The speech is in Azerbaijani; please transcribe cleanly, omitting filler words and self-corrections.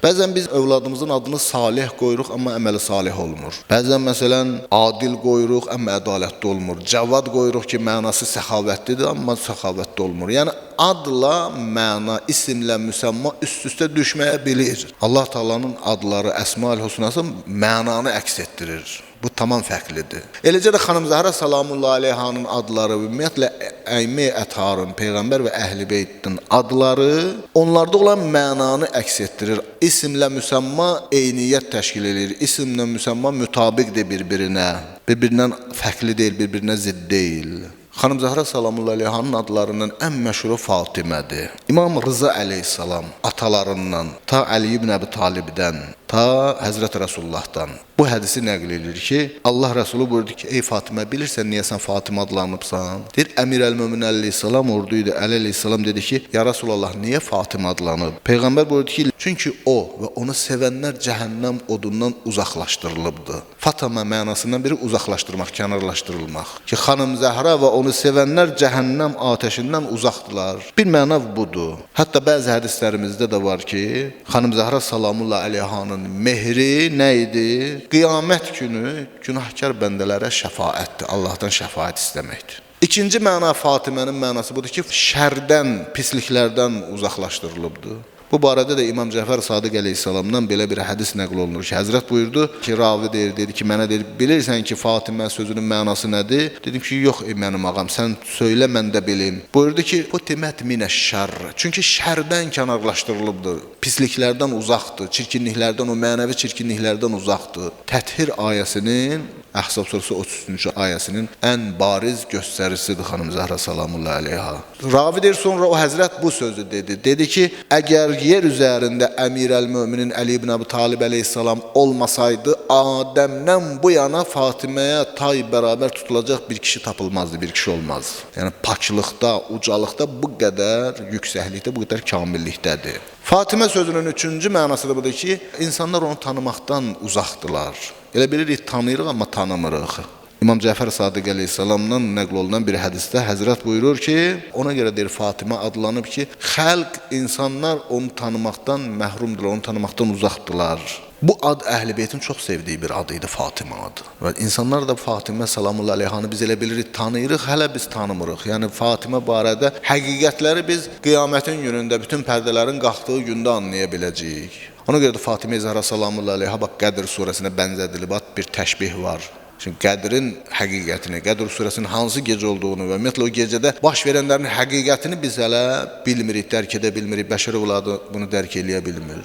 Bəzən biz övladımızın adını Salih qoyuruq, amma əməli salih olmur. Bəzən məsələn Adil qoyuruq, amma ədalətli olmur. Cavad qoyuruq ki, mənası səxavətlidir, amma səxavətli olmur. Yəni adla məna, isimlə müsəmma üst-üstə düşməyə bilir. Allah Taala'nın adları, Əsmaül Hüsnası mənanı əks etdirir. Bu tamam fərqlidir. Eləcə də xanım Zəhra salamullahi aleyhanın adları, ümumiyyətlə Əymi Ətharın, Peyğəmbər və Əhl-i Beytin adları onlarda olan mənanı əks etdirir. İsimlə müsəmma eyniyyət təşkil edir. İsimlə müsəmma mütabiqdir bir-birinə. Bir-birindən fərqli deyil, bir-birinə zidd deyil. Xanım Zəhra salamullahi aleyhanın adlarından ən məşhuru Fatimədir. İmam Rıza əleyhissalam atalarından, ta Əli ibn Əbi Talibdən, ta Həzrət Rəsullahdan bu hədisi nəql edir ki, Allah Rəsulu buyurdu ki, ey Fatimə, bilirsən niyə sən Fatimə adlanıbsan? Deyir, Əmir Əl-Mömin əleyhissalam orduydu. Əli əleyhissalam dedi ki, ya Rasulallah, niyə Fatimə adlanıb? Peyğəmbər buyurdu ki, çünki o və onu sevənlər cəhənnəm odundan uzaqlaşdırılıbdır. Fatimə mənasından biri uzaqlaşdırmaq, kənarlaşdırılmaq. Ki, xanım Zəhra və onu sevənlər cəhənnəm atəşindən uzaqdılar. Bir məna budur. Hətta bəzi hədislərimizdə də var ki, xanım Zəhra salamullahi aleyhanın mehri nə idi? Qiyamət günü günahkar bəndələrə şəfaətdir, Allahdan şəfaət istəməkdir. İkinci məna Fatimənin mənası budur ki, şərdən, pisliklərdən uzaqlaşdırılıbdır. Bu barədə də İmam Cəfər Sadiq əleyhissalamdan belə bir hədis nəql olunur ki, Həzrət buyurdu ki, ravi dedi ki, mənə dedi, bilirsən ki, Fatimə sözünün mənası nədir? Dedim ki, yox mənim ağam, sən söylə, mən də bilim. Buyurdu ki, Futimət minəş-şərr. Çünki şərdən kənarlaşdırılıbdır, pisliklərdən uzaqdır, çirkinliklərdən, o mənəvi çirkinliklərdən uzaqdır. Təthir ayəsinin, Əhzab surəsi 33-cü ayəsinin ən bariz göstəricisidir xanım Zəhra salamullahi aleyha. Ravi deyir, sonra o Həzrət bu sözü dedi. Dedi ki, əgər yer üzərində Əmir Əl-Möminin Əli ibn Əbi Talib əleyhissalam olmasaydı, Adəmdən bu yana Fatiməyə tay bərabər tutulacaq bir kişi tapılmazdı, bir kişi olmaz. Yəni paklıqda, ucalıqda bu qədər yüksəklikdə, bu qədər kamillikdədir. Fatimə sözünün üçüncü mənası da budur ki, insanlar onu tanımaqdan uzaqdılar. Elə bilirik, tanıyırıq, amma tanımırıq. İmam Cəfər Sadiq əleyhissalamdan nəql olunan bir hədisdə Həzrət buyurur ki, ona görə deyir Fatimə adlanıb ki, xəlq, insanlar onu tanımaqdan məhrumdular, onu tanımaqdan uzaqdılar. Bu ad Əhl-i Beytin çox sevdiyi bir adı idi, Fatimə adı. Və insanlar da Fatimə salamullahi aleyhanı biz elə bilirik, tanıyırıq, hələ biz tanımırıq. Yəni Fatimə barədə həqiqətləri biz qiyamətin günündə, bütün pərdələrin qalxdığı gündə anlaya biləcəyik. Ona görə də Fatimə Zəhra salamullahi aleyha, bax Qədr surəsinə bənzədilib, bir təşbih var. Çünki Qədrin həqiqətini, Qədr surəsinin hansı gecə olduğunu və ümumiyyətlə o gecədə baş verənlərin həqiqətini biz hələ bilmirik, dərk edə bilmirik. Bəşər övladı bunu dərk eləyə bilmir.